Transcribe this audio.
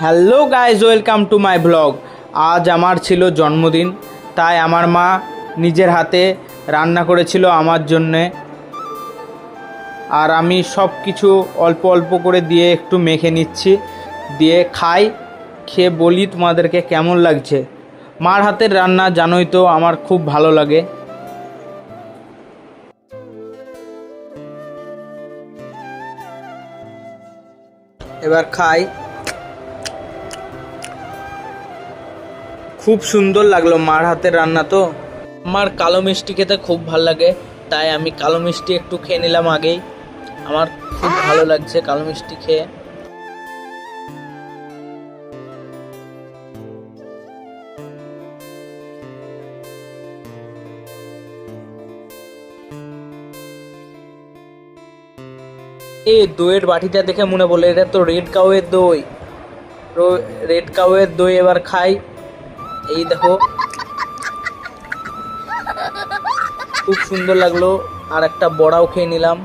Hello guys, welcome to my blog. আজ আমার ছিল জন্মদিন, তাই আমার মা নিজের হাতে রান্না করেছিল আমার জন্যে। আর আমি সব কিছু অল্প অল্প করে দিয়ে একটু মেখে নিচ্ছি, দিয়ে খাই, খেয়ে বলি তোমাদেরকে কেমন লাগছে। মার হাতের রান্না জানোই তো আমার খুব ভালো লাগে। এবার খাই। খুব সুন্দর লাগলো মার হাতের রান্না তো। আমার কালো মিষ্টি খেতে খুব ভালো লাগে, তাই আমি কালো মিষ্টি একটু খেয়ে নিলাম আগেই। আমার খুব ভালো লাগছে কালো মিষ্টি খেয়ে। এই দইয়ের বাটিটা দেখে মনে পড়লো, এটা তো রেড কাউয়ের দই। রেড কাউয়ের দই এবার খাই। এই দেখো, খুব সুন্দর লাগলো। আর একটা বড়াও খেয়ে নিলাম।